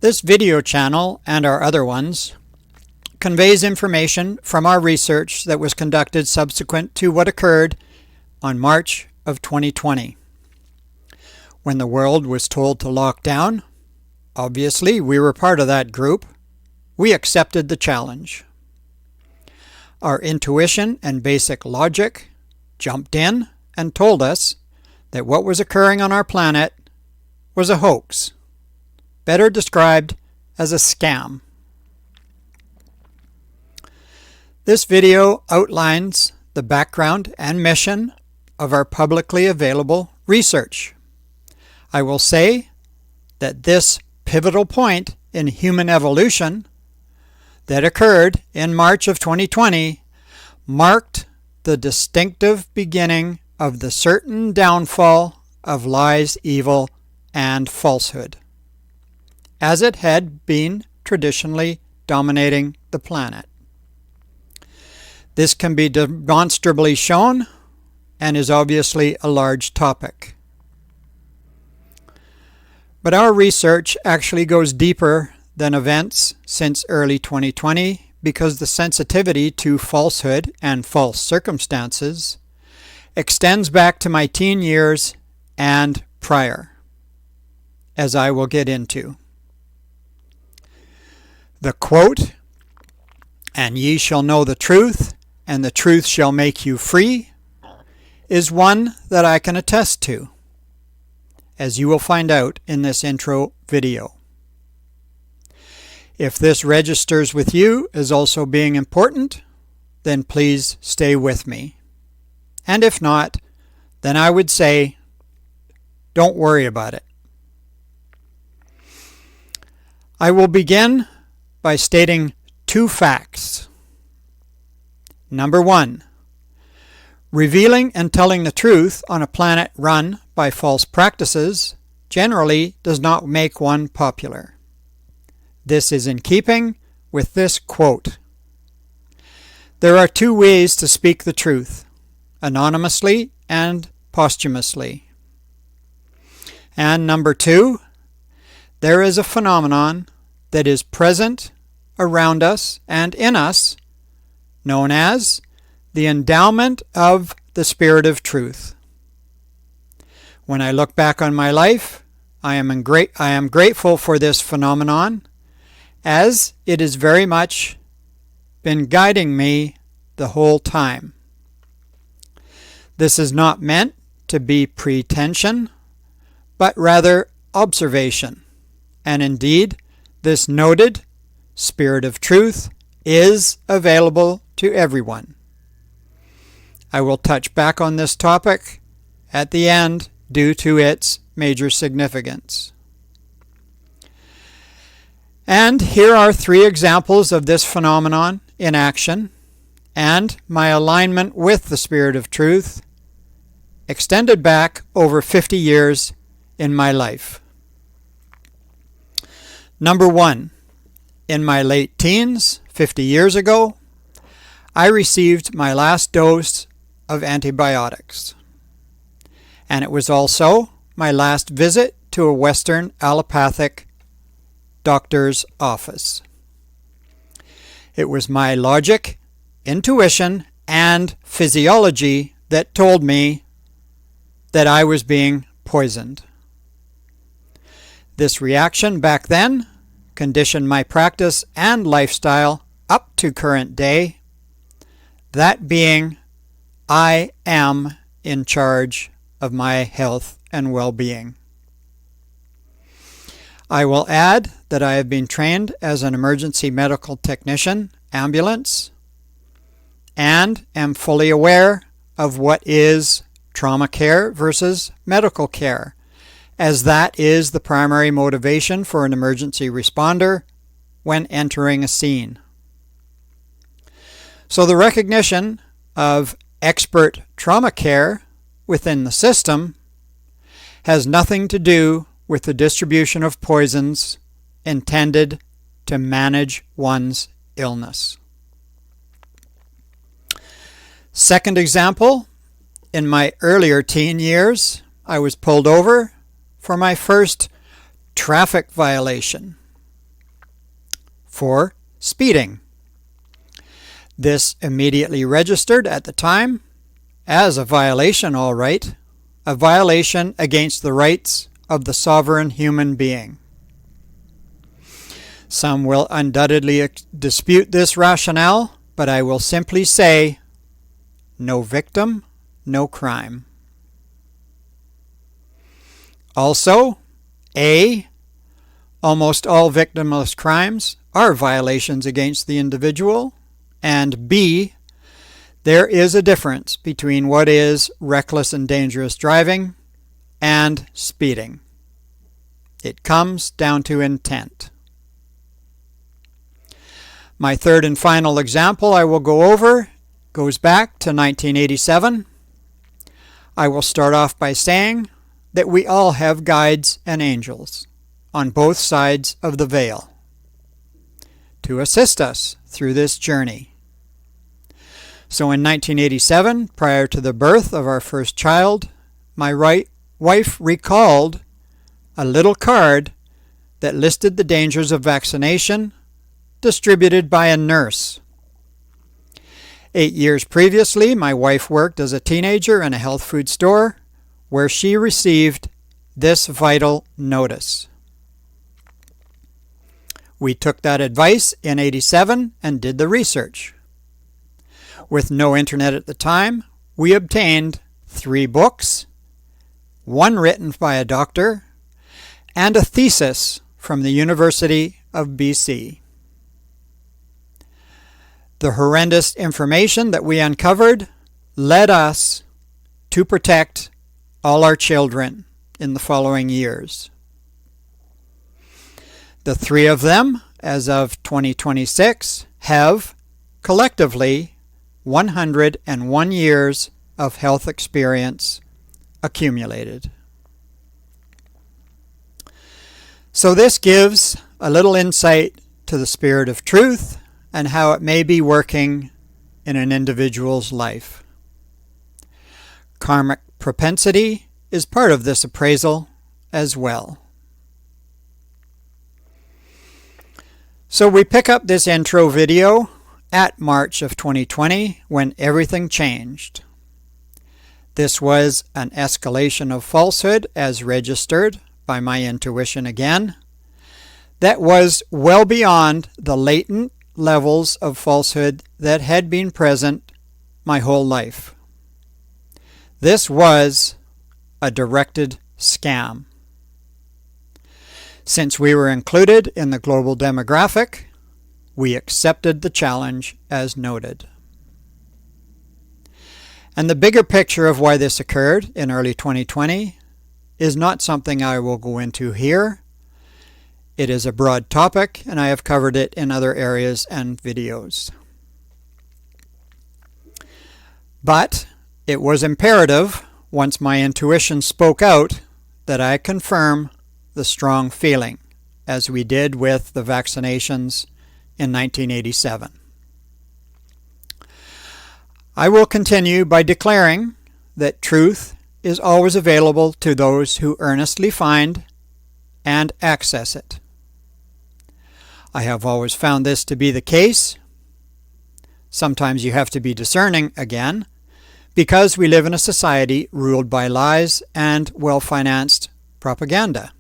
This video channel, and our other ones, conveys information from our research that was conducted subsequent to what occurred on March of 2020. When the world was told to lock down, obviously we were part of that group. We accepted the challenge. Our intuition and basic logic jumped in and told us that what was occurring on our planet was a hoax, better described as a scam. This video outlines the background and mission of our publicly available research. I will say that this pivotal point in human evolution that occurred in March of 2020 marked the distinctive beginning of the certain downfall of lies, evil, and falsehood, as it had been traditionally dominating the planet. This can be demonstrably shown and is obviously a large topic. But our research actually goes deeper than events since early 2020 because the sensitivity to falsehood and false circumstances extends back to my teen years and prior, as I will get into. The quote, "And ye shall know the truth, and the truth shall make you free," is one that I can attest to, as you will find out in this intro video. If this registers with you as also being important, then please stay with me. And if not, then I would say, don't worry about it. I will begin by stating two facts. Number one, revealing and telling the truth on a planet run by false practices generally does not make one popular. This is in keeping with this quote. There are two ways to speak the truth, anonymously and posthumously. And number two, there is a phenomenon that is present around us and in us, known as the endowment of the Spirit of Truth. When I look back on my life, I am grateful for this phenomenon, as it has very much been guiding me the whole time. This is not meant to be pretension, but rather observation. And indeed, this noted Spirit of Truth is available to everyone. I will touch back on this topic at the end due to its major significance. And here are three examples of this phenomenon in action and my alignment with the Spirit of Truth extended back over 50 years in my life. Number one, in my late teens, 50 years ago, I received my last dose of antibiotics. And it was also my last visit to a Western allopathic doctor's office. It was my logic, intuition, and physiology that told me that I was being poisoned. This reaction back then conditioned my practice and lifestyle up to current day, that being, I am in charge of my health and well-being. I will add that I have been trained as an emergency medical technician, ambulance, and am fully aware of what is trauma care versus medical care, as that is the primary motivation for an emergency responder when entering a scene. So the recognition of expert trauma care within the system has nothing to do with the distribution of poisons intended to manage one's illness. Second example, in my earlier teen years, I was pulled over for my first traffic violation. for speeding. This immediately registered at the time as a violation, all right, a violation against the rights of the sovereign human being. Some will undoubtedly dispute this rationale, but I will simply say, no victim, no crime. Also, A, almost all victimless crimes are violations against the individual, and B, there is a difference between what is reckless and dangerous driving and speeding. It comes down to intent. My third and final example I will go over goes back to 1987. I will start off by saying that we all have guides and angels on both sides of the veil to assist us through this journey. So in 1987, prior to the birth of our first child, my wife recalled a little card that listed the dangers of vaccination distributed by a nurse. 8 years previously, my wife worked as a teenager in a health food store where she received this vital notice. We took that advice in '87 and did the research. With no internet at the time, we obtained 3 books, 1 written by a doctor, and a thesis from the University of BC. The horrendous information that we uncovered led us to protect all our children in the following years. The 3 of them, as of 2026, have collectively 101 years of health experience accumulated. So this gives a little insight to the spirit of truth and how it may be working in an individual's life. Karmic propensity is part of this appraisal as well. So we pick up this intro video at March of 2020 when everything changed. This was an escalation of falsehood as registered by my intuition again that was well beyond the latent levels of falsehood that had been present my whole life. This was a directed scam. Since we were included in the global demographic, we accepted the challenge as noted. And the bigger picture of why this occurred in early 2020 is not something I will go into here. It is a broad topic, and I have covered it in other areas and videos. But it was imperative, once my intuition spoke out, that I confirm the strong feeling, as we did with the vaccinations in 1987. I will continue by declaring that truth is always available to those who earnestly find and access it. I have always found this to be the case. Sometimes you have to be discerning again, because we live in a society ruled by lies and well-financed propaganda.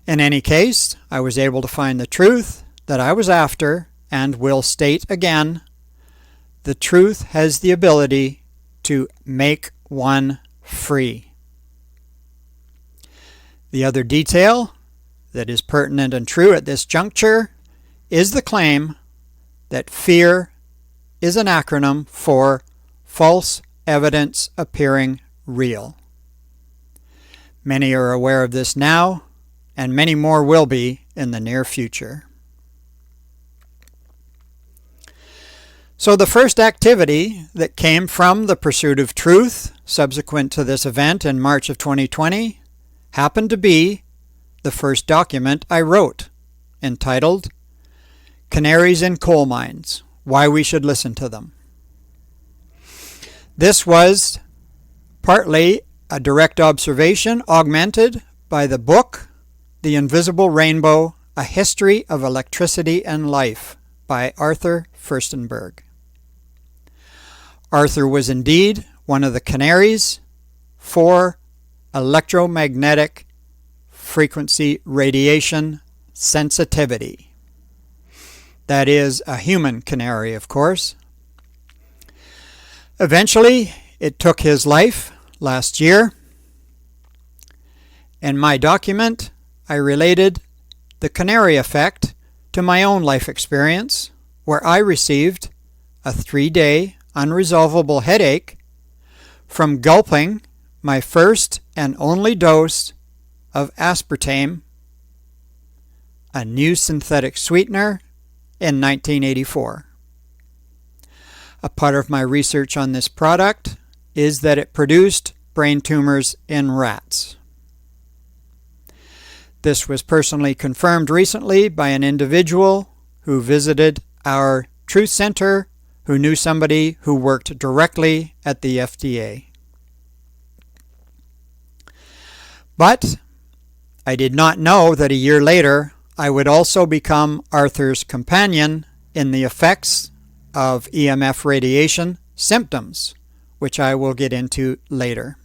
In any case, I was able to find the truth that I was after and will state again, the truth has the ability to make one free. The other detail that is pertinent and true at this juncture is the claim that fear is an acronym for false evidence appearing real. Many are aware of this now, and many more will be in the near future. So the first activity that came from the pursuit of truth subsequent to this event in March of 2020 happened to be the first document I wrote, entitled Canaries in Coal Mines, Why We Should Listen to Them. This was partly a direct observation augmented by the book The Invisible Rainbow A History of Electricity and Life by Arthur Firstenberg. Arthur was indeed one of the canaries for electromagnetic frequency radiation sensitivity. That is a human canary, of course. Eventually, it took his life last year. In my document, I related the canary effect to my own life experience, where I received a 3-day unresolvable headache from gulping my first and only dose of aspartame, a new synthetic sweetener, in 1984. A part of my research on this product is that it produced brain tumors in rats. This was personally confirmed recently by an individual who visited our Truth Center who knew somebody who worked directly at the FDA. But I did not know that a year later I would also become Arthur's companion in the effects of EMF radiation symptoms, which I will get into later.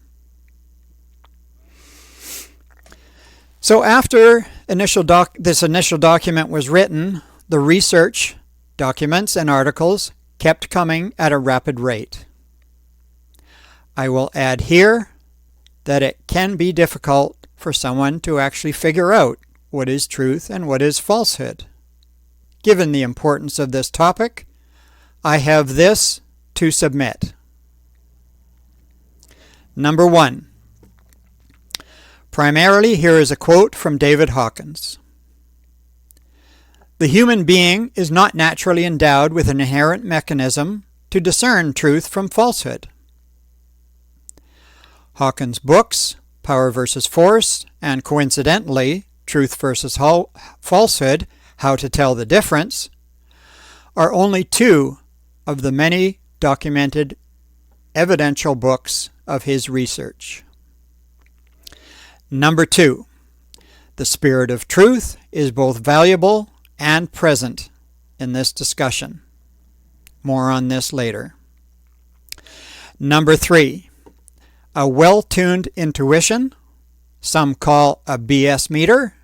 So after this initial document was written, the research documents and articles kept coming at a rapid rate. I will add here that it can be difficult for someone to actually figure out what is truth and what is falsehood. Given the importance of this topic, I have this to submit. Number 1. Primarily, here is a quote from David Hawkins. The human being is not naturally endowed with an inherent mechanism to discern truth from falsehood. Hawkins' books, Power versus Force, and coincidentally, Truth versus Falsehood, How to Tell the Difference, are only 2 of the many documented evidential books of his research. Number 2. The spirit of truth is both valuable and present in this discussion. More on this later. Number 3. A well-tuned intuition, some call a BS meter,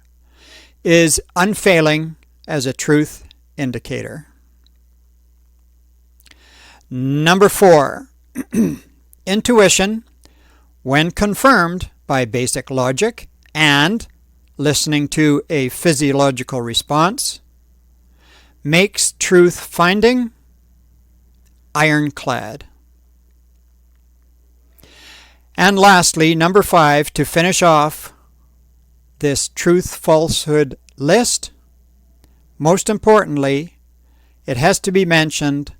is unfailing as a truth indicator. Number 4. Intuition, when confirmed by basic logic and listening to a physiological response, makes truth finding ironclad. And lastly, number 5, to finish off this truth-falsehood list, most importantly, it has to be mentioned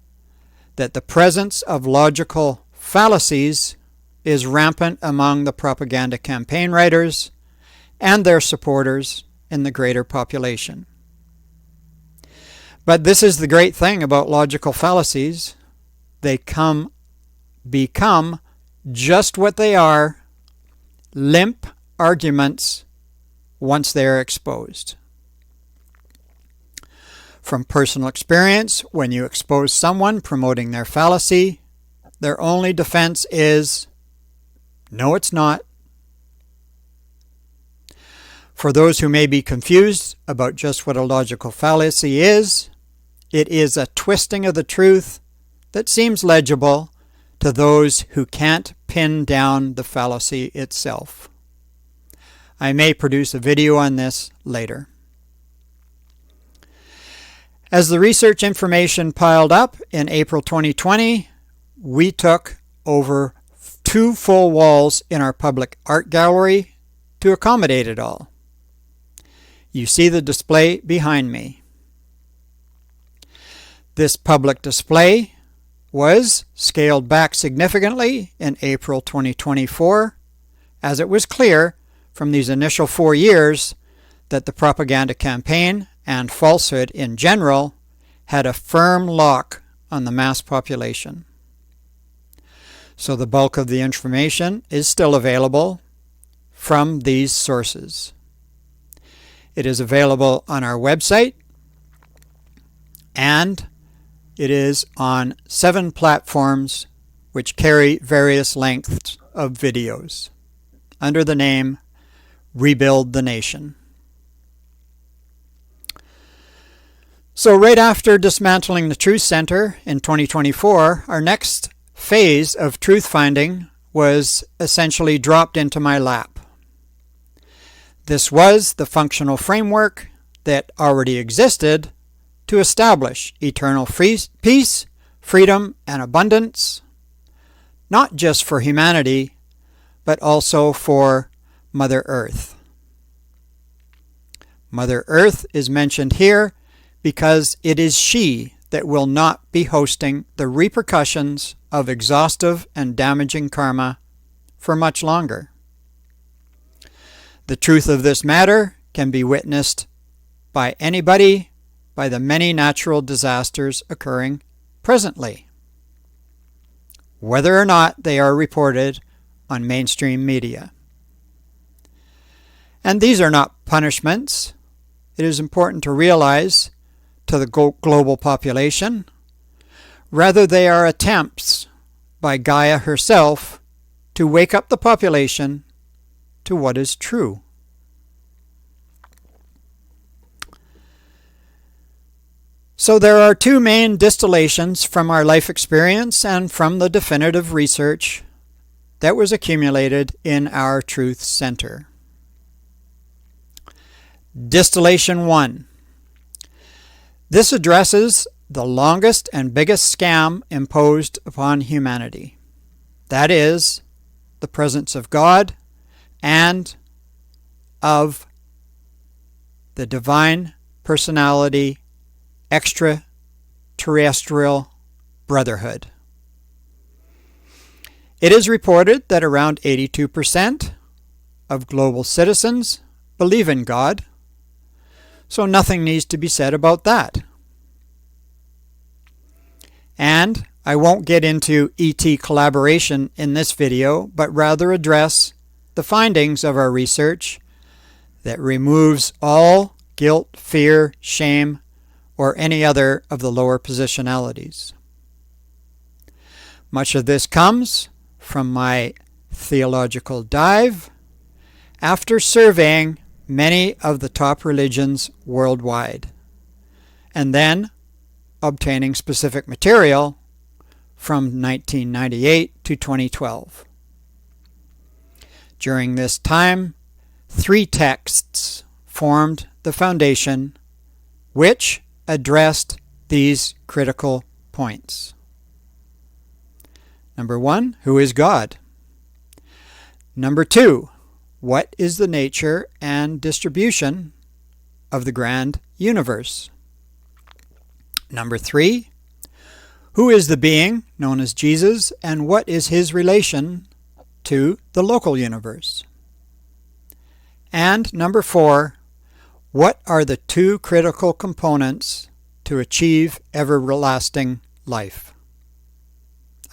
that the presence of logical fallacies is rampant among the propaganda campaign writers and their supporters in the greater population. But this is the great thing about logical fallacies. They become just what they are, limp arguments, once they are exposed. From personal experience, when you expose someone promoting their fallacy, their only defense is, no, it's not. For those who may be confused about just what a logical fallacy is, it is a twisting of the truth that seems legible to those who can't pin down the fallacy itself. I may produce a video on this later. As the research information piled up in April 2020, we took over 2 full walls in our public art gallery to accommodate it all. You see the display behind me. This public display was scaled back significantly in April 2024, as it was clear from these initial 4 years that the propaganda campaign and falsehood in general had a firm lock on the mass population. So the bulk of the information is still available from these sources. It is available on our website, and it is on 7 platforms which carry various lengths of videos under the name Rebuild the Nation. So right after dismantling the Truth Center in 2024, our next phase of truth finding was essentially dropped into my lap. This was the functional framework that already existed to establish eternal peace, freedom, and abundance, not just for humanity, but also for Mother Earth. Mother Earth is mentioned here because it is she that will not be hosting the repercussions of exhaustive and damaging karma for much longer. The truth of this matter can be witnessed by anybody by the many natural disasters occurring presently, whether or not they are reported on mainstream media. And these are not punishments. It is important to realize to the global population. Rather, they are attempts by Gaia herself to wake up the population to what is true. So there are 2 main distillations from our life experience and from the definitive research that was accumulated in our Truth Center. Distillation 1. This addresses the longest and biggest scam imposed upon humanity. That is, the presence of God and of the divine personality extraterrestrial brotherhood. It is reported that around 82% of global citizens believe in God, so nothing needs to be said about that. And I won't get into ET collaboration in this video, but rather address the findings of our research that removes all guilt, fear, shame, or any other of the lower positionalities. Much of this comes from my theological dive after surveying many of the top religions worldwide, and then obtaining specific material from 1998 to 2012. During this time, 3 texts formed the foundation which addressed these critical points. Number 1, who is God? Number 2, what is the nature and distribution of the grand universe? Number 3, who is the being known as Jesus, and what is his relation to the local universe? And number 4, what are the 2 critical components to achieve everlasting life?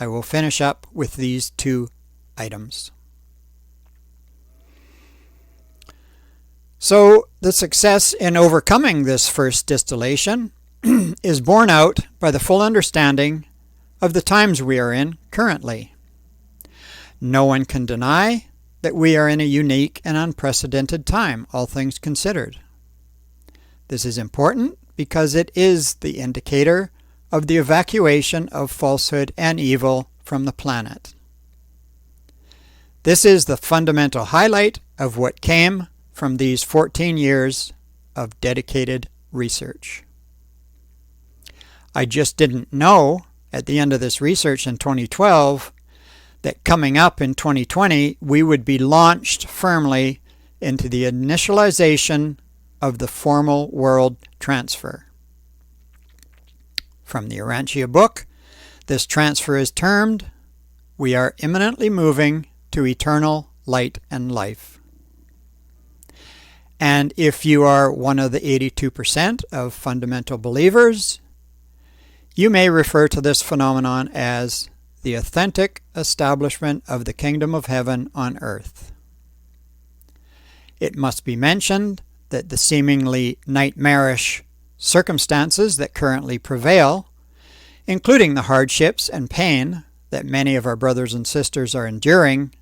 I will finish up with these 2 items. So the success in overcoming this first distillation is borne out by the full understanding of the times we are in currently. No one can deny that we are in a unique and unprecedented time, all things considered. This is important because it is the indicator of the evacuation of falsehood and evil from the planet. This is the fundamental highlight of what came from these 14 years of dedicated research. I just didn't know at the end of this research in 2012 that coming up in 2020 we would be launched firmly into the initialization of the formal world transfer. From the Urantia book, this transfer is termed, "We are imminently moving to eternal light and life." And if you are one of the 82% of fundamental believers, you may refer to this phenomenon as the authentic establishment of the kingdom of heaven on earth. It must be mentioned that the seemingly nightmarish circumstances that currently prevail, including the hardships and pain that many of our brothers and sisters are enduring,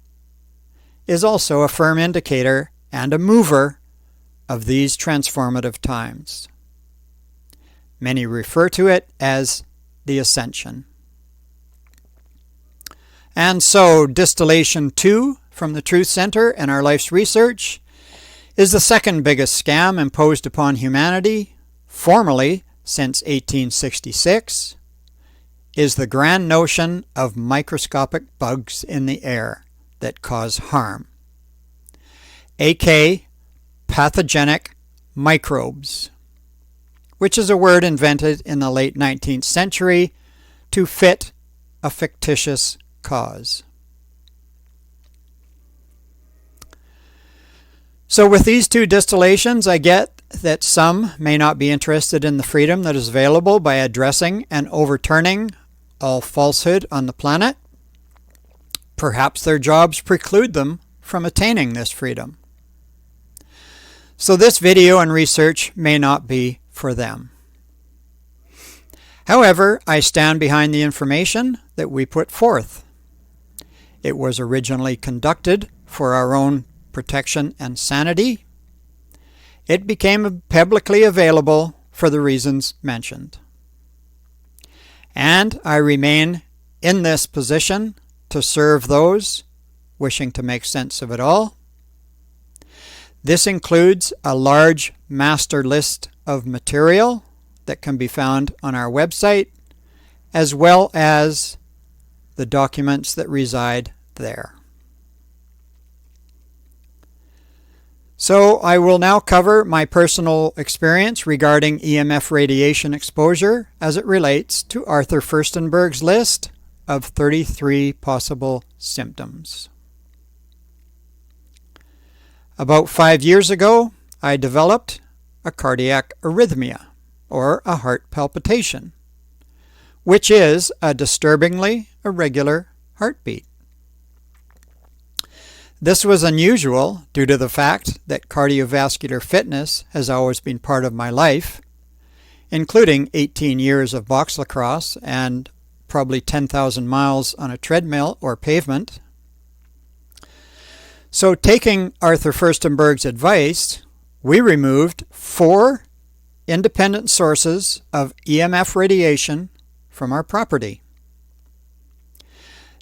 is also a firm indicator and a mover of these transformative times. Many refer to it as the Ascension. And so, Distillation 2 from the Truth Center and Our Life's Research is the second biggest scam imposed upon humanity, formally since 1866, is the grand notion of microscopic bugs in the air that cause harm, aka pathogenic microbes, which is a word invented in the late 19th century to fit a fictitious cause. So with these two distillations, I get that some may not be interested in the freedom that is available by addressing and overturning all falsehood on the planet. Perhaps their jobs preclude them from attaining this freedom. So this video and research may not be for them. However, I stand behind the information that we put forth. It was originally conducted for our own protection and sanity. It became publicly available for the reasons mentioned. And I remain in this position to serve those wishing to make sense of it all. This includes a large master list of material that can be found on our website, as well as the documents that reside there. So I will now cover my personal experience regarding EMF radiation exposure as it relates to Arthur Firstenberg's list of 33 possible symptoms. About 5 years ago, I developed a cardiac arrhythmia, or a heart palpitation, which is a disturbingly irregular heartbeat. This was unusual due to the fact that cardiovascular fitness has always been part of my life, including 18 years of box lacrosse and probably 10,000 miles on a treadmill or pavement. So taking Arthur Firstenberg's advice, we removed 4 independent sources of EMF radiation from our property.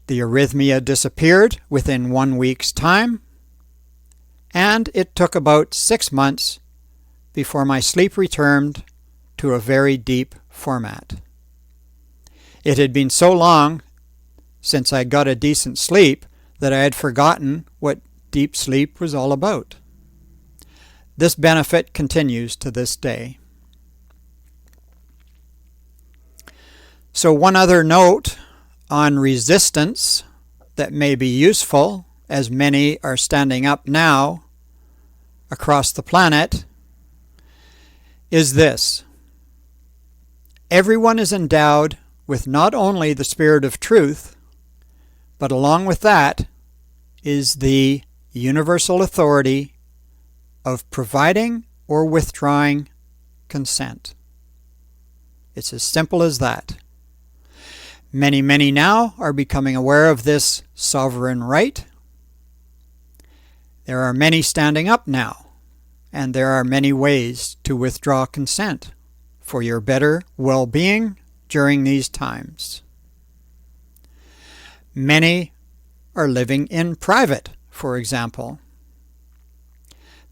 The arrhythmia disappeared within 1 week's time, and it took about 6 months before my sleep returned to a very deep format. It had been so long since I got a decent sleep that I had forgotten what deep sleep was all about. This benefit continues to this day. So one other note on resistance that may be useful, as many are standing up now across the planet, is this. Everyone is endowed with not only the spirit of truth, but along with that is the universal authority of providing or withdrawing consent. It's as simple as that. Many now are becoming aware of this sovereign right. There are many standing up now, and there are many ways to withdraw consent for your better well-being during these times. Many are living in private, for example.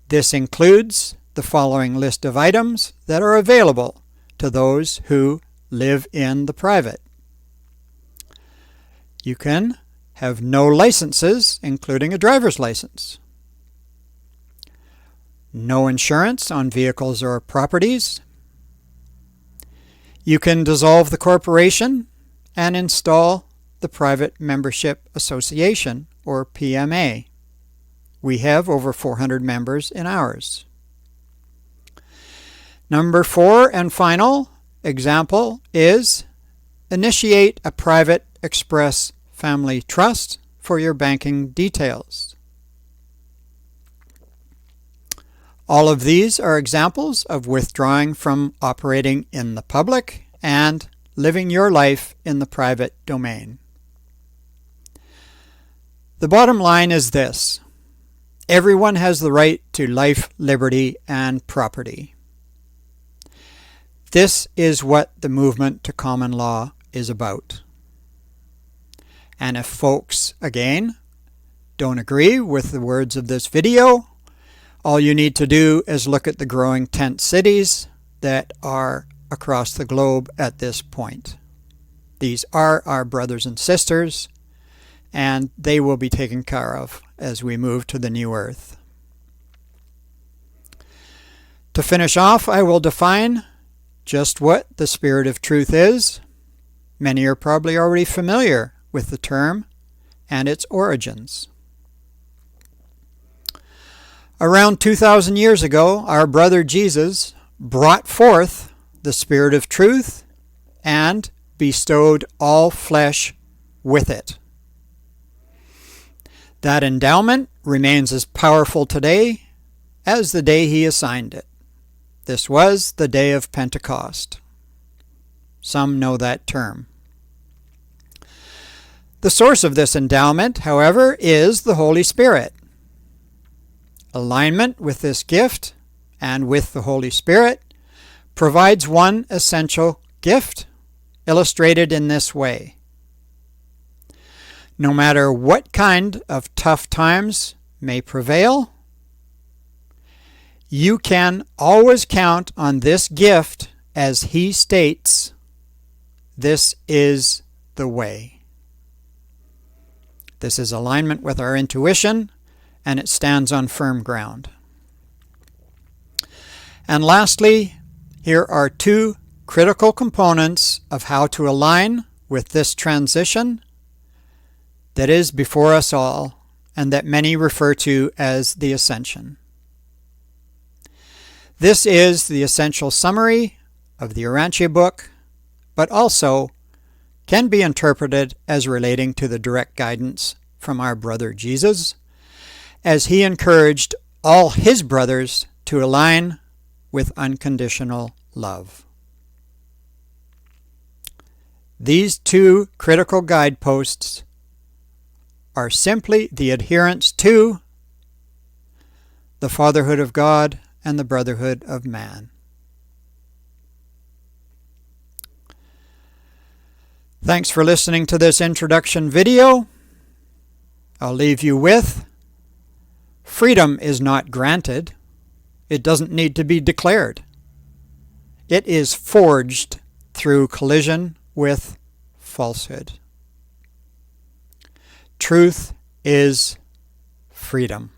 This includes the following list of items that are available to those who live in the private. You can have no licenses, including a driver's license. No insurance on vehicles or properties. You can dissolve the corporation and install the Private Membership Association, or PMA. We have over 400 members in ours. Number 4 and final example is initiate a private express family trust for your banking details. All of these are examples of withdrawing from operating in the public and living your life in the private domain. The bottom line is this: everyone has the right to life, liberty, and property. This is what the movement to common law is about. And if folks, again, don't agree with the words of this video, all you need to do is look at the growing tent cities that are across the globe at this point. These are our brothers and sisters, and they will be taken care of as we move to the new earth. To finish off, I will define just what the Spirit of Truth is. Many are probably already familiar with the term and its origins. Around 2,000 years ago, our brother Jesus brought forth the Spirit of Truth and bestowed all flesh with it. That endowment remains as powerful today as the day he assigned it. This was the day of Pentecost. Some know that term. The source of this endowment, however, is the Holy Spirit. Alignment with this gift and with the Holy Spirit provides one essential gift, illustrated in this way. No matter what kind of tough times may prevail, you can always count on this gift, as he states, "This is the way." This is alignment with our intuition, and it stands on firm ground. And lastly, here are two critical components of how to align with this transition that is before us all, and that many refer to as the ascension. This is the essential summary of the Urantia book, but also can be interpreted as relating to the direct guidance from our brother Jesus, as he encouraged all his brothers to align with unconditional love. These two critical guideposts are simply the adherence to the fatherhood of God and the brotherhood of man. Thanks for listening to this introduction video. I'll leave you with: freedom is not granted. It doesn't need to be declared. It is forged through collision with falsehood. Truth is freedom.